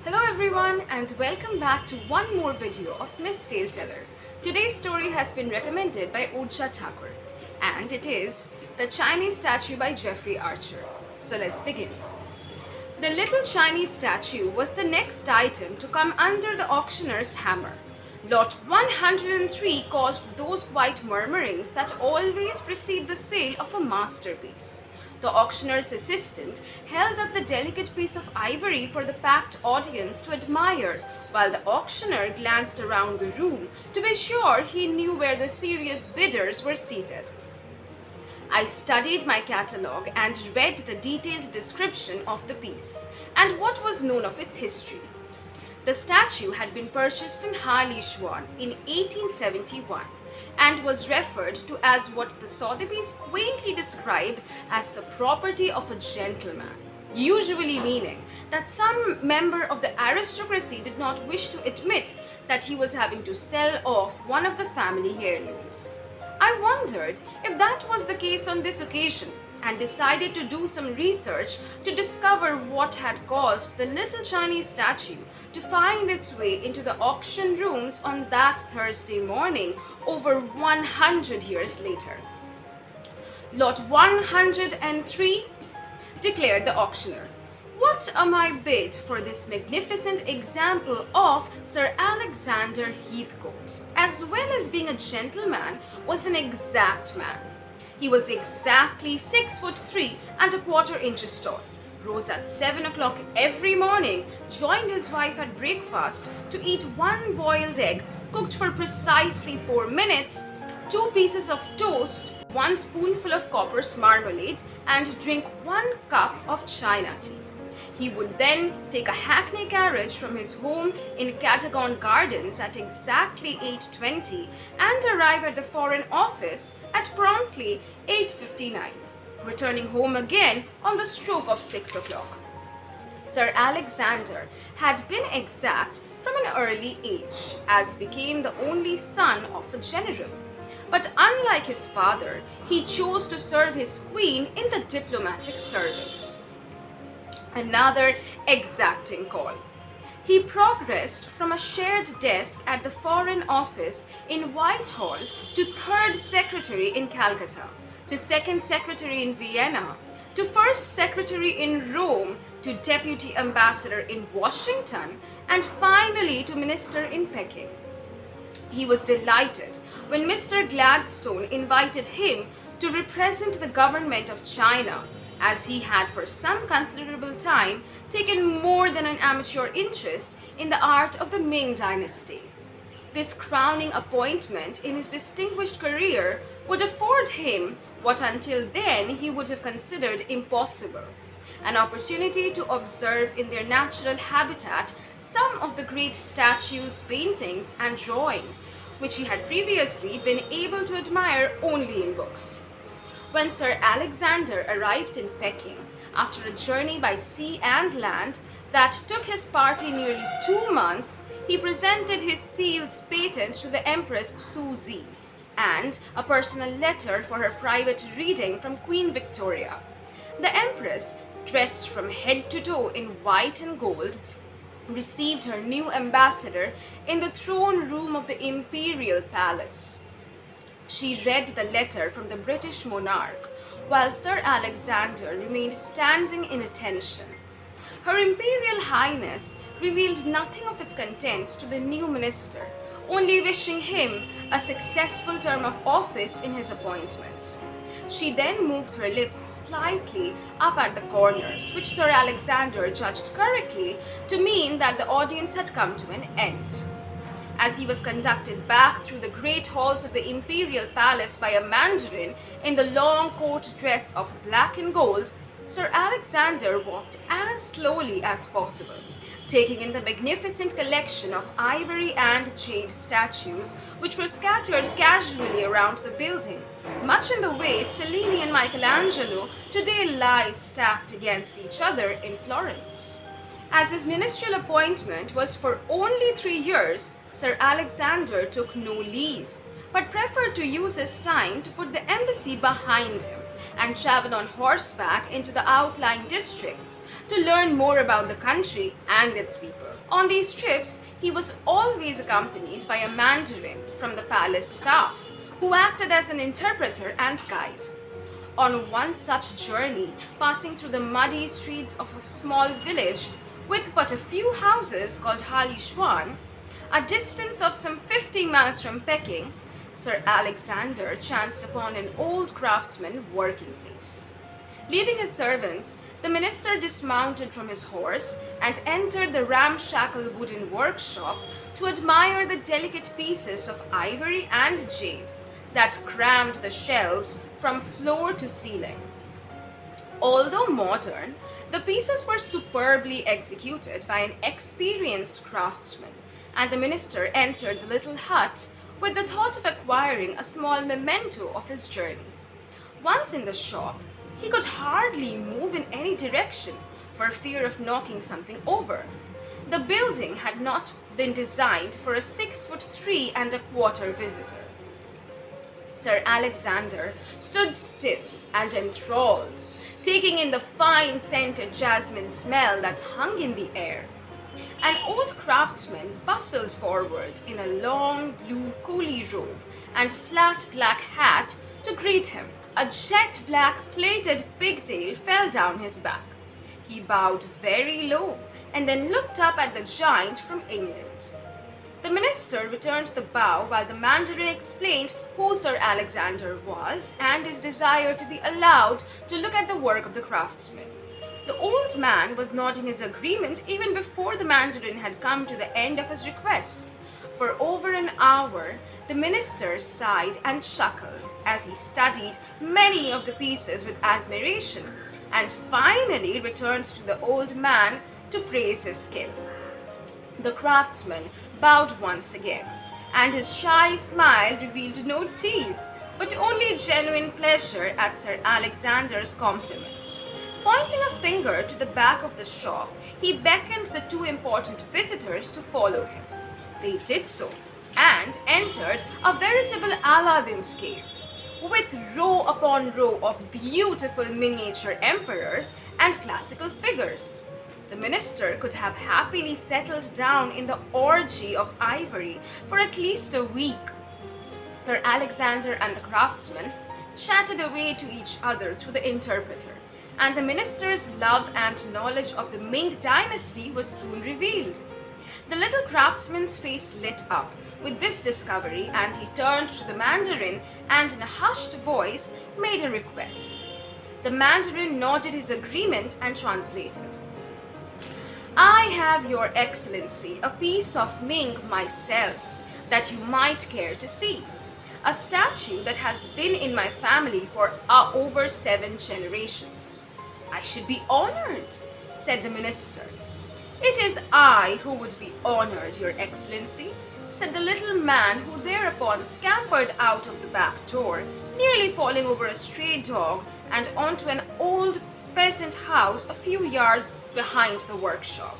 Hello everyone and welcome back to one more video of Miss Taleteller. Today's story has been recommended by Urja Thakur and it is The Chinese Statue by Jeffery Archer. So let's begin. The little Chinese statue was the next item to come under the auctioneer's hammer. Lot 103 caused those quiet murmurings that always precede the sale of a masterpiece. The auctioneer's assistant held up the delicate piece of ivory for the packed audience to admire, while the auctioneer glanced around the room to be sure he knew where the serious bidders were seated. I studied my catalogue and read the detailed description of the piece and what was known of its history. The statue had been purchased in Harley-Schwan in 1871 and was referred to as what the Sotheby's quaintly described as the property of a gentleman, usually meaning that some member of the aristocracy did not wish to admit that he was having to sell off one of the family heirlooms. I wondered if that was the case on this occasion and decided to do some research to discover what had caused the little Chinese statue to find its way into the auction rooms on that Thursday morning over 100 years later. Lot 103, declared the auctioneer. What a my bid for this magnificent example of Sir Alexander Heathcote, as well as being a gentleman, was an exact man. He was exactly 6'3" and a quarter inches tall, rose at 7 o'clock every morning, joined his wife at breakfast to eat one boiled egg cooked for precisely 4 minutes, 2 pieces of toast, 1 spoonful of Copper's marmalade, and drink 1 cup of China tea. He would then take a hackney carriage from his home in Cadogan Gardens at exactly 8:20 and arrive at the Foreign Office at promptly 8:59, returning home again on the stroke of 6 o'clock. Sir Alexander had been exact from an early age, as became the only son of a general. But unlike his father, he chose to serve his queen in the diplomatic service. Another exacting call. He progressed from a shared desk at the Foreign Office in Whitehall to 3rd Secretary in Calcutta, to 2nd Secretary in Vienna, to 1st Secretary in Rome, to Deputy Ambassador in Washington, and finally to Minister in Peking. He was delighted when Mr. Gladstone invited him to represent the government of China, as he had for some considerable time taken more than an amateur interest in the art of the Ming dynasty. This crowning appointment in his distinguished career would afford him what until then he would have considered impossible, an opportunity to observe in their natural habitat some of the great statues, paintings, and drawings, which he had previously been able to admire only in books. When Sir Alexander arrived in Peking after a journey by sea and land that took his party nearly 2 months, he presented his seals patent to the Empress Suzy and a personal letter for her private reading from Queen Victoria. The Empress, dressed from head to toe in white and gold, received her new ambassador in the throne room of the Imperial Palace. She read the letter from the British monarch, while Sir Alexander remained standing in attention. Her Imperial Highness revealed nothing of its contents to the new minister, only wishing him a successful term of office in his appointment. She then moved her lips slightly up at the corners, which Sir Alexander judged correctly to mean that the audience had come to an end. As he was conducted back through the great halls of the Imperial Palace by a mandarin in the long court dress of black and gold, Sir Alexander walked as slowly as possible, taking in the magnificent collection of ivory and jade statues which were scattered casually around the building, much in the way Cellini and Michelangelo today lie stacked against each other in Florence. As his ministerial appointment was for only 3 years, Sir Alexander took no leave, but preferred to use his time to put the embassy behind him and travel on horseback into the outlying districts to learn more about the country and its people. On these trips, he was always accompanied by a mandarin from the palace staff, who acted as an interpreter and guide. On one such journey, passing through the muddy streets of a small village with but a few houses called Halishuan, a distance of some 50 miles from Peking, Sir Alexander chanced upon an old craftsman working place. Leaving his servants, the minister dismounted from his horse and entered the ramshackle wooden workshop to admire the delicate pieces of ivory and jade that crammed the shelves from floor to ceiling. Although modern, the pieces were superbly executed by an experienced craftsman, and the minister entered the little hut with the thought of acquiring a small memento of his journey. Once in the shop, he could hardly move in any direction for fear of knocking something over. The building had not been designed for a 6'3¼ visitor. Sir Alexander stood still and enthralled, taking in the fine scented jasmine smell that hung in the air. An old craftsman bustled forward in a long blue coolie robe and flat black hat to greet him. A jet black plaited pigtail fell down his back. He bowed very low and then looked up at the giant from England. The minister returned the bow while the mandarin explained who Sir Alexander was and his desire to be allowed to look at the work of the craftsman. The old man was nodding his agreement even before the mandarin had come to the end of his request. For over an hour, the minister sighed and chuckled as he studied many of the pieces with admiration and finally returned to the old man to praise his skill. The craftsman bowed once again, and his shy smile revealed no teeth, but only genuine pleasure at Sir Alexander's compliments. Pointing a finger to the back of the shop, he beckoned the two important visitors to follow him. They did so, and entered a veritable Aladdin's cave, with row upon row of beautiful miniature emperors and classical figures. The minister could have happily settled down in the orgy of ivory for at least a week. Sir Alexander and the craftsman chatted away to each other through the interpreter, and the minister's love and knowledge of the Ming dynasty was soon revealed. The little craftsman's face lit up with this discovery, and he turned to the mandarin and in a hushed voice made a request. The mandarin nodded his agreement and translated. "I have, Your Excellency, a piece of Ming myself that you might care to see. A statue that has been in my family for over 7 generations. I should be honored," said the minister. "It is I who would be honored, Your Excellency," said the little man, who thereupon scampered out of the back door, nearly falling over a stray dog and onto an old peasant house a few yards behind the workshop.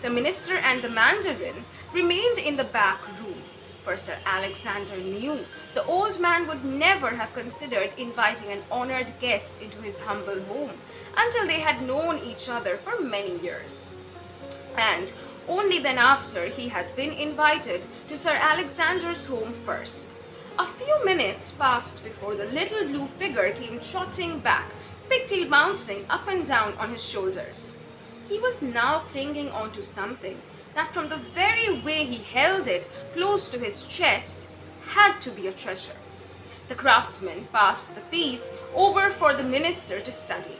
The minister and the mandarin remained in the back room, for Sir Alexander knew the old man would never have considered inviting an honored guest into his humble home until they had known each other for many years. And only then after he had been invited to Sir Alexander's home first. A few minutes passed before the little blue figure came trotting back, pigtail bouncing up and down on his shoulders. He was now clinging onto something that, from the very way he held it close to his chest, had to be a treasure. The craftsman passed the piece over for the minister to study.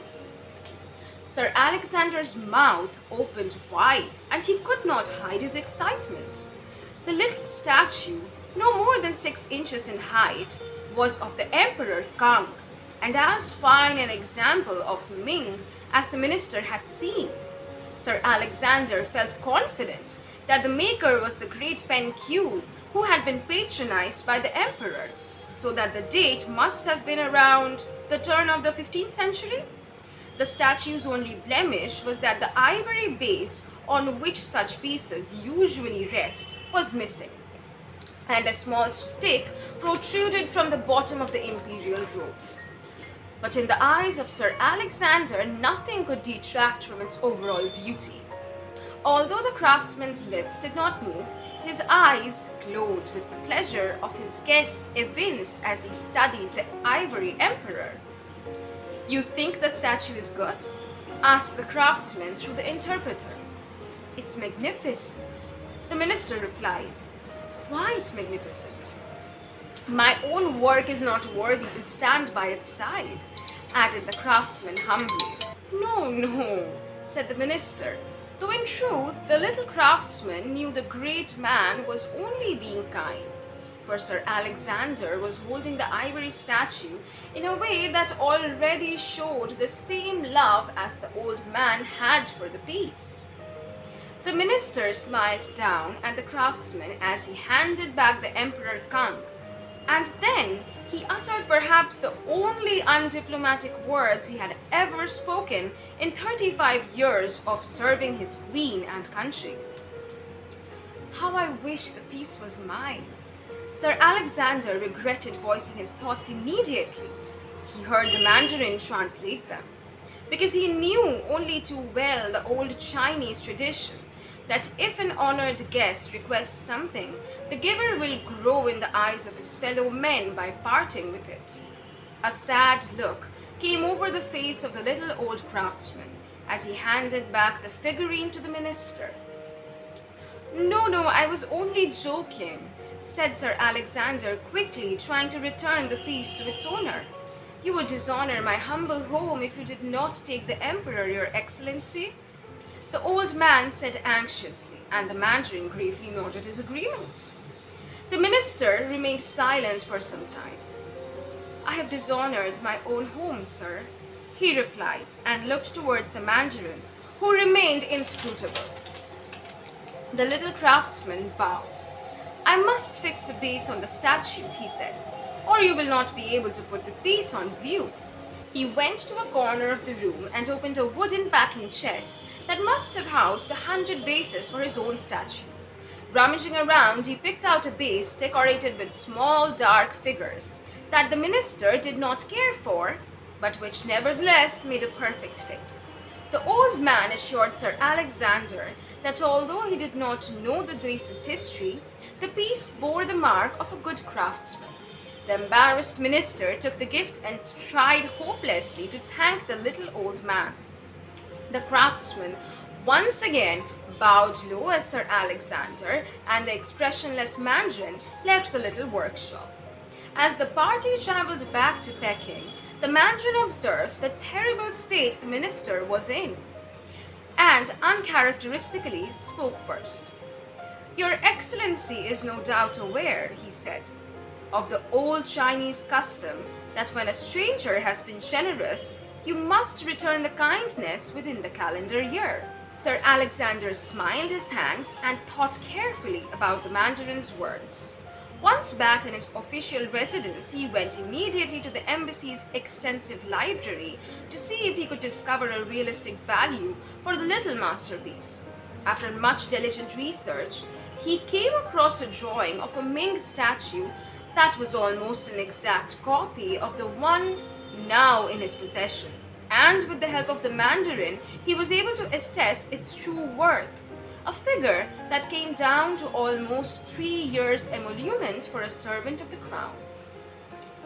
Sir Alexander's mouth opened wide, and he could not hide his excitement. The little statue, no more than 6 inches in height, was of the Emperor Kang, and as fine an example of Ming as the minister had seen. Sir Alexander felt confident that the maker was the great Pen-Q, who had been patronized by the emperor, so that the date must have been around the turn of the 15th century. The statue's only blemish was that the ivory base on which such pieces usually rest was missing. and a small stick protruded from the bottom of the imperial robes. But in the eyes of Sir Alexander, nothing could detract from its overall beauty. Although the craftsman's lips did not move, his eyes glowed with the pleasure of his guest evinced as he studied the ivory emperor. "You think the statue is good?" asked the craftsman through the interpreter. "It's magnificent," the minister replied. "Quite magnificent." "My own work is not worthy to stand by its side," added the craftsman humbly. "No, no," said the minister, though in truth the little craftsman knew the great man was only being kind, for Sir Alexander was holding the ivory statue in a way that already showed the same love as the old man had for the piece. The minister smiled down at the craftsman as he handed back the Emperor Kang, and then he uttered perhaps the only undiplomatic words he had ever spoken in 35 years of serving his queen and country. "How I wish the piece was mine." Sir Alexander regretted voicing his thoughts immediately. He heard the Mandarin translate them, because he knew only too well the old Chinese tradition that if an honored guest requests something, the giver will grow in the eyes of his fellow men by parting with it. A sad look came over the face of the little old craftsman as he handed back the figurine to the minister. "No, no, I was only joking," said Sir Alexander quickly, trying to return the piece to its owner. "You would dishonor my humble home if you did not take the Emperor, Your Excellency." The old man said anxiously, and the Mandarin gravely nodded his agreement. The minister remained silent for some time. "I have dishonored my own home, sir," he replied, and looked towards the Mandarin, who remained inscrutable. The little craftsman bowed. "I must fix a base on the statue," he said, "or you will not be able to put the piece on view." He went to a corner of the room and opened a wooden packing chest that must have housed 100 bases for his own statues. Rummaging around, he picked out a base decorated with small dark figures that the minister did not care for, but which nevertheless made a perfect fit. The old man assured Sir Alexander that although he did not know the base's history, the piece bore the mark of a good craftsman. The embarrassed minister took the gift and tried hopelessly to thank the little old man. The craftsman once again bowed low as Sir Alexander and the expressionless Mandarin left the little workshop. As the party traveled back to Peking, the Mandarin observed the terrible state the minister was in, and uncharacteristically spoke first. "Your Excellency is no doubt aware," he said, "of the old Chinese custom that when a stranger has been generous, you must return the kindness within the calendar year." Sir Alexander smiled his thanks and thought carefully about the Mandarin's words. Once back in his official residence, he went immediately to the embassy's extensive library to see if he could discover a realistic value for the little masterpiece. After much diligent research, he came across a drawing of a Ming statue that was almost an exact copy of the one now in his possession, and with the help of the Mandarin, he was able to assess its true worth, a figure that came down to almost 3 years' emolument for a servant of the crown.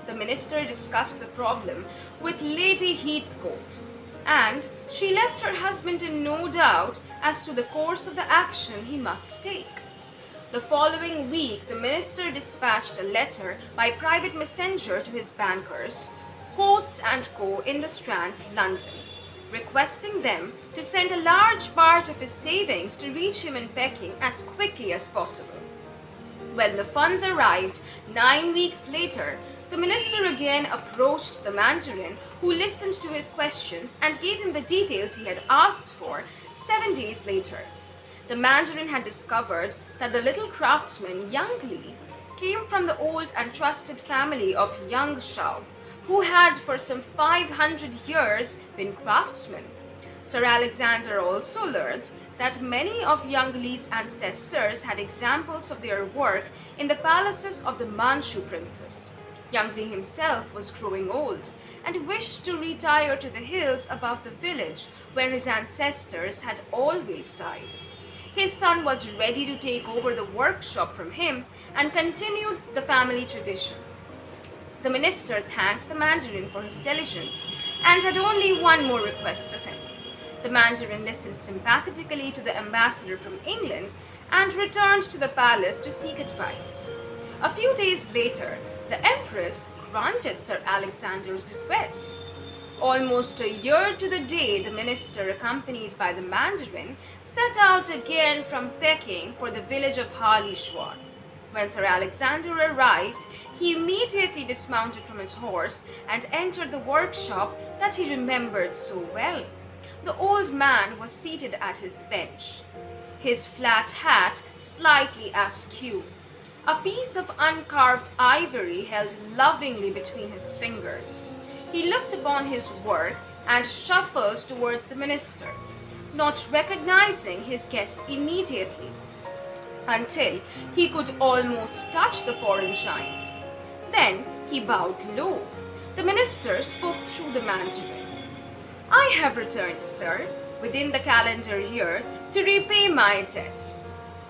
The minister discussed the problem with Lady Heathcote, and she left her husband in no doubt as to the course of the action he must take. The following week, the minister dispatched a letter by private messenger to his bankers, Coates and Co. in the Strand, London, requesting them to send a large part of his savings to reach him in Peking as quickly as possible. When the funds arrived 9 weeks later, the minister again approached the Mandarin, who listened to his questions and gave him the details he had asked for 7 days later. The Mandarin had discovered that the little craftsman, Yang Li, came from the old and trusted family of Yang Shao, who had for some 500 years been craftsmen. Sir Alexander also learned that many of Yang Li's ancestors had examples of their work in the palaces of the Manchu princes. Yang Li himself was growing old and wished to retire to the hills above the village where his ancestors had always died. His son was ready to take over the workshop from him and continue the family tradition. The minister thanked the Mandarin for his diligence and had only one more request of him. The Mandarin listened sympathetically to the ambassador from England and returned to the palace to seek advice. A few days later, the Empress granted Sir Alexander's request. Almost a year to the day, the minister, accompanied by the Mandarin, set out again from Peking for the village of Halishuan. When Sir Alexander arrived, he immediately dismounted from his horse and entered the workshop that he remembered so well. The old man was seated at his bench, his flat hat slightly askew, a piece of uncarved ivory held lovingly between his fingers. He looked upon his work and shuffled towards the minister, not recognizing his guest immediately, until he could almost touch the foreign giant. Then he bowed low. The minister spoke through the Mandarin. "I have returned, sir, within the calendar year to repay my debt."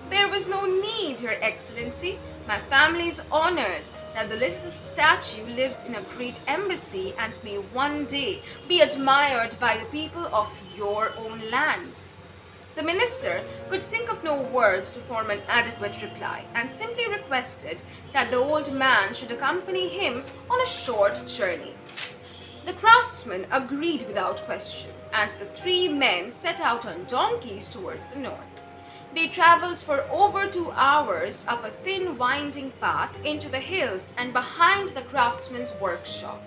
"There was no need, Your Excellency. My family is honored that the little statue lives in a great embassy and may one day be admired by the people of your own land." The minister could think of no words to form an adequate reply and simply requested that the old man should accompany him on a short journey. The craftsman agreed without question, and the three men set out on donkeys towards the north. They traveled for over 2 hours up a thin winding path into the hills and behind the craftsman's workshop.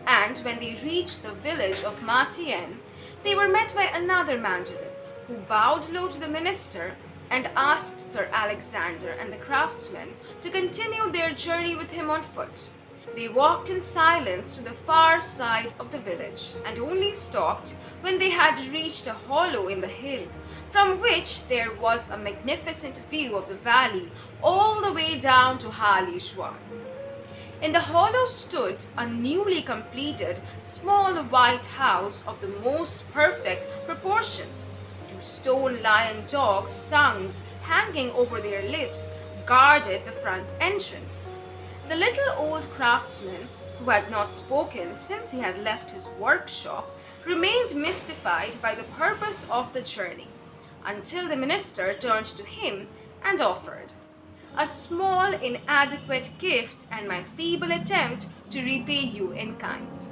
And when they reached the village of Matien, they were met by another Mandarin, who bowed low to the minister and asked Sir Alexander and the craftsman to continue their journey with him on foot. They walked in silence to the far side of the village and only stopped when they had reached a hollow in the hill, from which there was a magnificent view of the valley all the way down to Halishuan. In the hollow stood a newly completed small white house of the most perfect proportions. 2 stone lion dogs' tongues hanging over their lips guarded the front entrance. The little old craftsman, who had not spoken since he had left his workshop, remained mystified by the purpose of the journey, until the minister turned to him and offered a small inadequate gift and my feeble attempt to repay you in kind.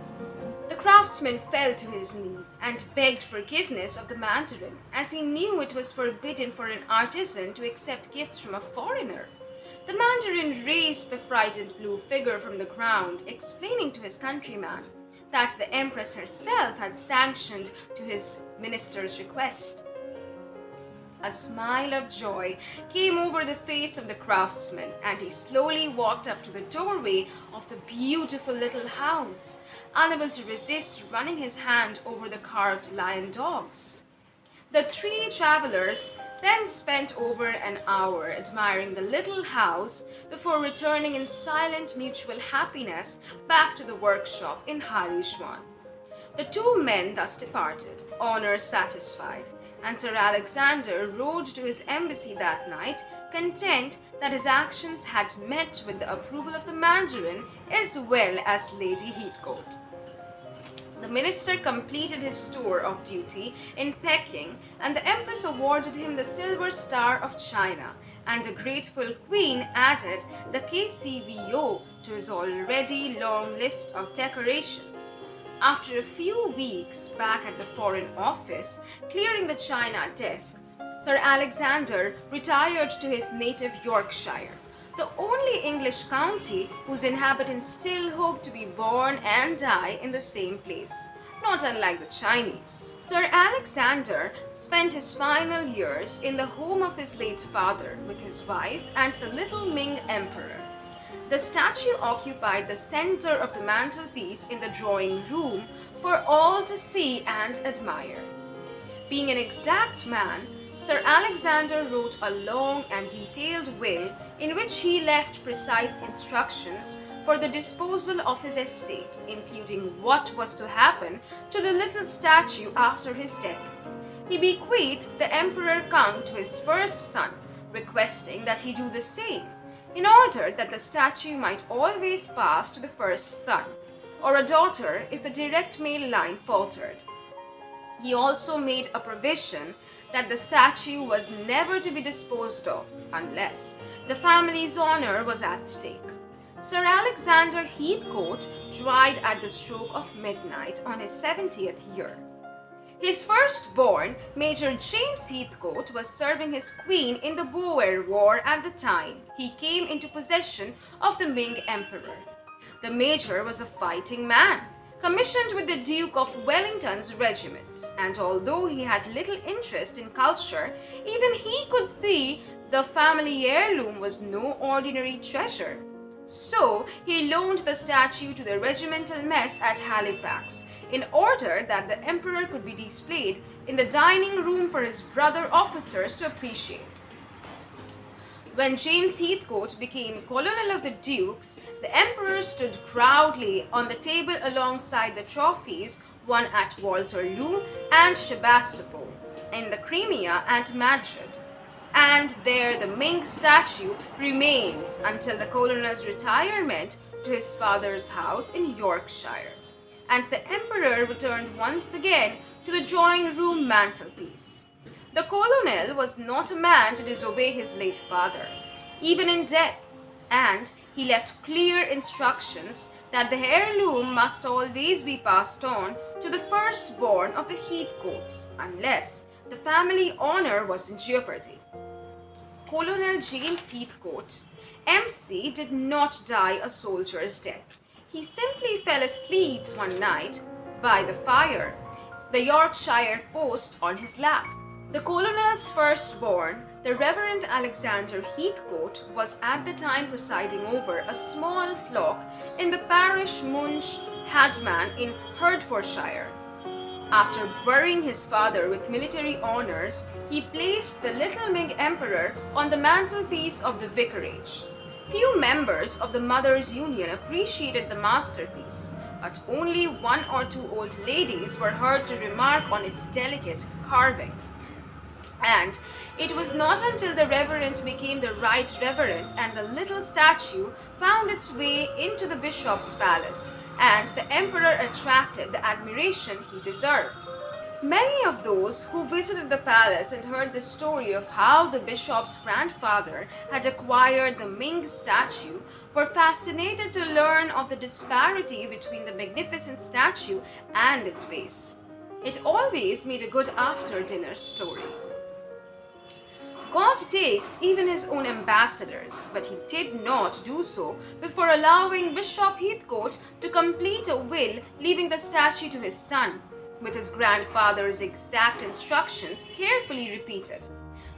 The craftsman fell to his knees and begged forgiveness of the Mandarin, as he knew it was forbidden for an artisan to accept gifts from a foreigner. The Mandarin raised the frightened blue figure from the ground, explaining to his countryman that the Empress herself had sanctioned to his minister's request. A smile of joy came over the face of the craftsman, and he slowly walked up to the doorway of the beautiful little house, unable to resist running his hand over the carved lion dogs. The 3 travelers then spent over an hour admiring the little house before returning in silent mutual happiness back to the workshop in Halishuan. The 2 men thus departed, honor satisfied, and Sir Alexander rode to his embassy that night, content that his actions had met with the approval of the Mandarin as well as Lady Heathcote. The minister completed his tour of duty in Peking, and the Empress awarded him the Silver Star of China, and a grateful queen added the KCVO to his already long list of decorations. After a few weeks back at the Foreign Office, clearing the China desk, Sir Alexander retired to his native Yorkshire, the only English county whose inhabitants still hope to be born and die in the same place, not unlike the Chinese. Sir Alexander spent his final years in the home of his late father with his wife and the little Ming Emperor. The statue occupied the center of the mantelpiece in the drawing room for all to see and admire. Being an exact man, Sir Alexander wrote a long and detailed will in which he left precise instructions for the disposal of his estate, including what was to happen to the little statue after his death. He bequeathed the Emperor Kang to his first son, requesting that he do the same, in order that the statue might always pass to the first son, or a daughter if the direct male line faltered. He also made a provision that the statue was never to be disposed of unless the family's honor was at stake. Sir Alexander Heathcote died at the stroke of midnight on his 70th year. His firstborn, Major James Heathcote, was serving his queen in the Boer War at the time he came into possession of the Ming Emperor. The major was a fighting man, commissioned with the Duke of Wellington's regiment, and although he had little interest in culture, even he could see the family heirloom was no ordinary treasure. So he loaned the statue to the regimental mess at Halifax, in order that the emperor could be displayed in the dining room for his brother officers to appreciate. When James Heathcote became colonel of the Dukes, the emperor stood proudly on the table alongside the trophies won at Waterloo and Sebastopol, in the Crimea and Madrid. And there the Ming statue remained until the colonel's retirement to his father's house in Yorkshire, and the emperor returned once again to the drawing room mantelpiece. The colonel was not a man to disobey his late father, even in death, and he left clear instructions that the heirloom must always be passed on to the firstborn of the Heathcotes, unless the family honor was in jeopardy. Colonel James Heathcote, MC, did not die a soldier's death. He simply fell asleep one night by the fire, the Yorkshire Post on his lap. The colonel's firstborn, the Reverend Alexander Heathcote, was at the time presiding over a small flock in the parish Munch Hadman in Hertfordshire. After burying his father with military honors, he placed the little Ming emperor on the mantelpiece of the vicarage. Few members of the Mothers' Union appreciated the masterpiece, but only one or two old ladies were heard to remark on its delicate carving. And it was not until the Reverend became the Right Reverend and the little statue found its way into the bishop's palace, and the emperor attracted the admiration he deserved. Many of those who visited the palace and heard the story of how the bishop's grandfather had acquired the Ming statue were fascinated to learn of the disparity between the magnificent statue and its base. It always made a good after-dinner story. God takes even his own ambassadors, but he did not do so before allowing Bishop Heathcote to complete a will leaving the statue to his son, with his grandfather's exact instructions carefully repeated.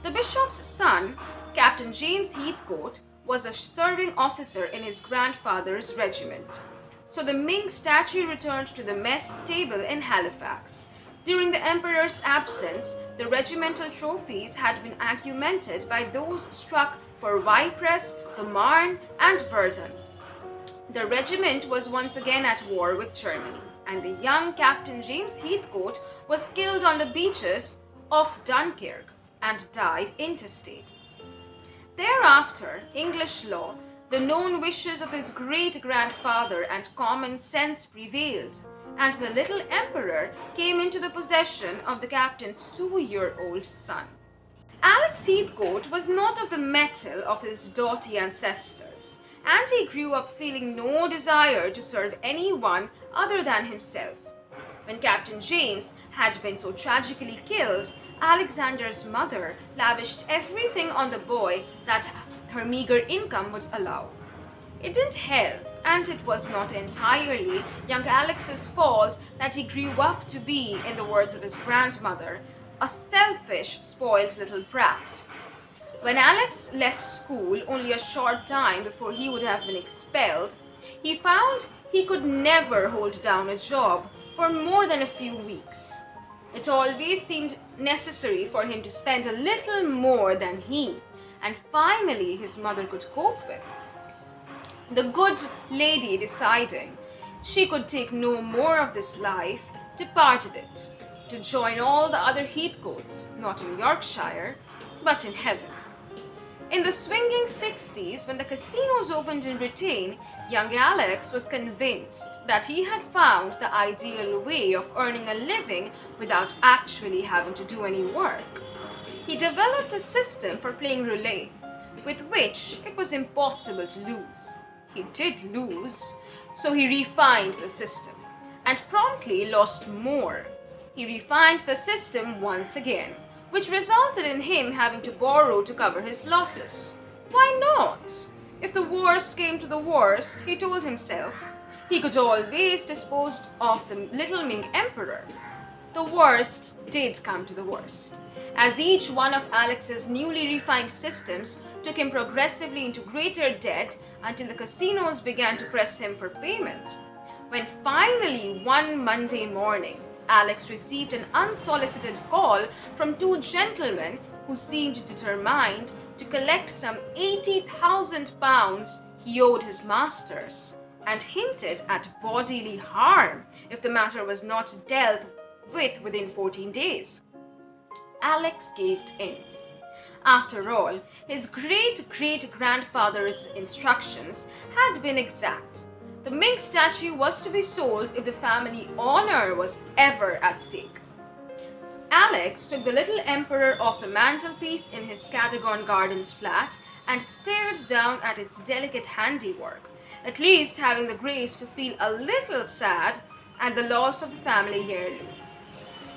The bishop's son, Captain James Heathcote, was a serving officer in his grandfather's regiment. So the Ming statue returned to the mess table in Halifax. During the emperor's absence, the regimental trophies had been augmented by those struck for Ypres, the Marne, and Verdun. The regiment was once again at war with Germany, and the young Captain James Heathcote was killed on the beaches of Dunkirk and died intestate. Thereafter, English law, the known wishes of his great-grandfather, and common sense prevailed, and the little emperor came into the possession of the captain's 2-year-old son. Alex Heathcote was not of the mettle of his doughty ancestors, and he grew up feeling no desire to serve anyone other than himself. When Captain James had been so tragically killed, Alexander's mother lavished everything on the boy that her meager income would allow. It didn't help, and it was not entirely young Alex's fault that he grew up to be, in the words of his grandmother, a selfish, spoiled little brat. When Alex left school only a short time before he would have been expelled, he found he could never hold down a job for more than a few weeks. It always seemed necessary for him to spend a little more than he, and finally his mother could cope with. The good lady, deciding she could take no more of this life, departed it, to join all the other Heathcotes, not in Yorkshire, but in heaven. In the swinging 60s, when the casinos opened in Britain, young Alex was convinced that he had found the ideal way of earning a living without actually having to do any work. He developed a system for playing roulette, with which it was impossible to lose. He did lose, so he refined the system, and promptly lost more. He refined the system once again, which resulted in him having to borrow to cover his losses. Why not? If the worst came to the worst, he told himself, he could always dispose of the little Ming emperor. The worst did come to the worst, as each one of Alex's newly refined systems took him progressively into greater debt until the casinos began to press him for payment. When finally one Monday morning, Alex received an unsolicited call from two gentlemen who seemed determined to collect some £80,000 he owed his masters, and hinted at bodily harm if the matter was not dealt with within 14 days. Alex caved in. After all, his great-great-grandfather's instructions had been exact. The Ming statue was to be sold if the family honor was ever at stake. Alex took the little emperor off the mantelpiece in his Cadogan Gardens flat and stared down at its delicate handiwork, at least having the grace to feel a little sad at the loss of the family heirloom.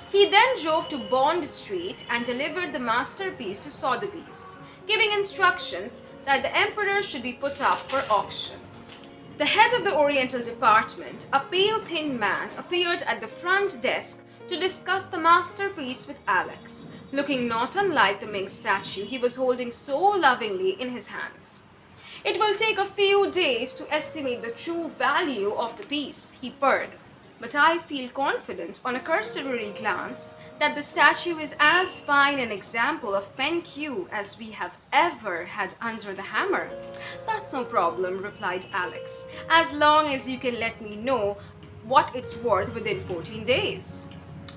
He then drove to Bond Street and delivered the masterpiece to Sotheby's, giving instructions that the emperor should be put up for auction. The head of the Oriental department, a pale thin man, appeared at the front desk to discuss the masterpiece with Alex, looking not unlike the Ming statue he was holding so lovingly in his hands. "It will take a few days to estimate the true value of the piece," he purred, "but I feel confident on a cursory glance that the statue is as fine an example of pen-Q as we have ever had under the hammer." "That's no problem," replied Alex, "as long as you can let me know what it's worth within 14 days.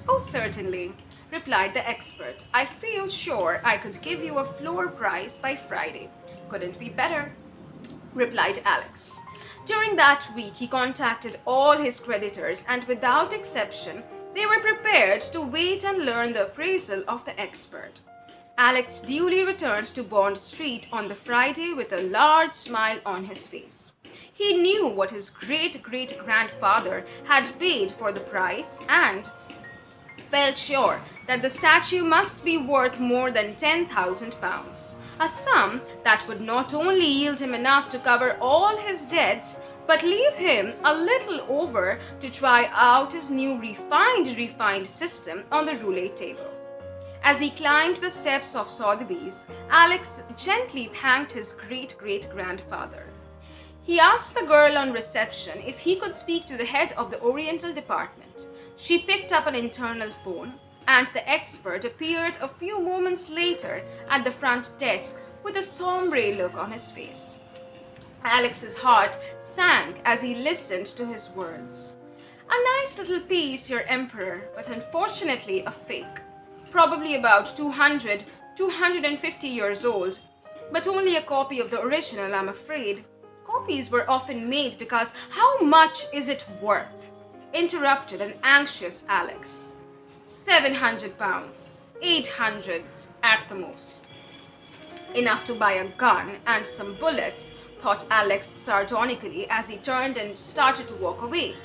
"Oh, certainly," replied the expert. "I feel sure I could give you a floor price by Friday." "Couldn't be better," replied Alex. During that week, he contacted all his creditors, and without exception, they were prepared to wait and learn the appraisal of the expert. Alex duly returned to Bond Street on the Friday with a large smile on his face. He knew what his great-great-grandfather had paid for the price and felt sure that the statue must be worth more than £10,000, a sum that would not only yield him enough to cover all his debts, but leave him a little over to try out his new refined system on the roulette table. As he climbed the steps of Sotheby's, Alex gently thanked his great-great-grandfather. He asked the girl on reception if he could speak to the head of the Oriental department. She picked up an internal phone, and the expert appeared a few moments later at the front desk with a sombre look on his face. Alex's heart sank as he listened to his words. "A nice little piece, your emperor, but unfortunately a fake. Probably about 250 years old, but only a copy of the original, I'm afraid." "Copies were often made because how much is it worth?" interrupted an anxious Alex. £700, 800 at the most. "Enough to buy a gun and some bullets," thought Alex sardonically as he turned and started to walk away.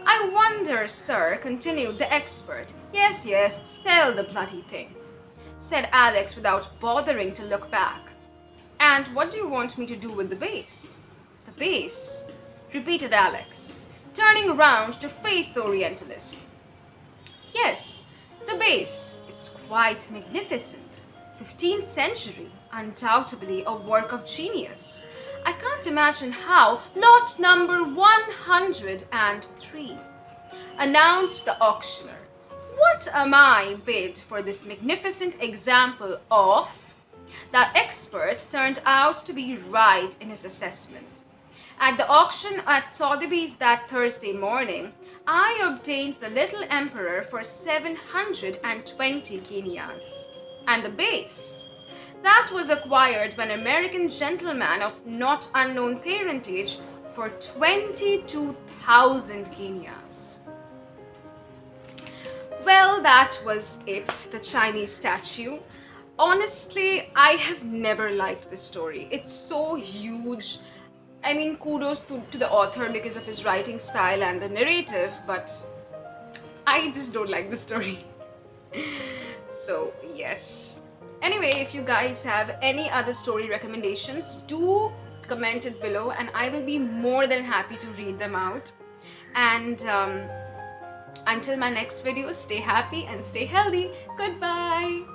"I wonder, sir," continued the expert. Yes, sell the bloody thing," said Alex without bothering to look back. "And what do you want me to do with the base?" "The base?" repeated Alex, turning round to face the Orientalist. "Yes, the base. It's quite magnificent. 15th century, undoubtedly a work of genius. I can't imagine how—" "Lot number 103, announced the auctioneer. What am I bid for this magnificent example of the expert turned out to be right in his assessment. At the auction at Sotheby's that Thursday morning, I obtained the little emperor for 720 guineas. And the base, that was acquired by an American gentleman of not unknown parentage for 22,000 guineas. Well, that was it, the Chinese statue. Honestly, I have never liked this story. It's so huge. I mean, kudos to the author because of his writing style and the narrative, but I just don't like the story. So, yes. Anyway, if you guys have any other story recommendations, do comment it below and I will be more than happy to read them out. And until my next video, stay happy and stay healthy. Goodbye.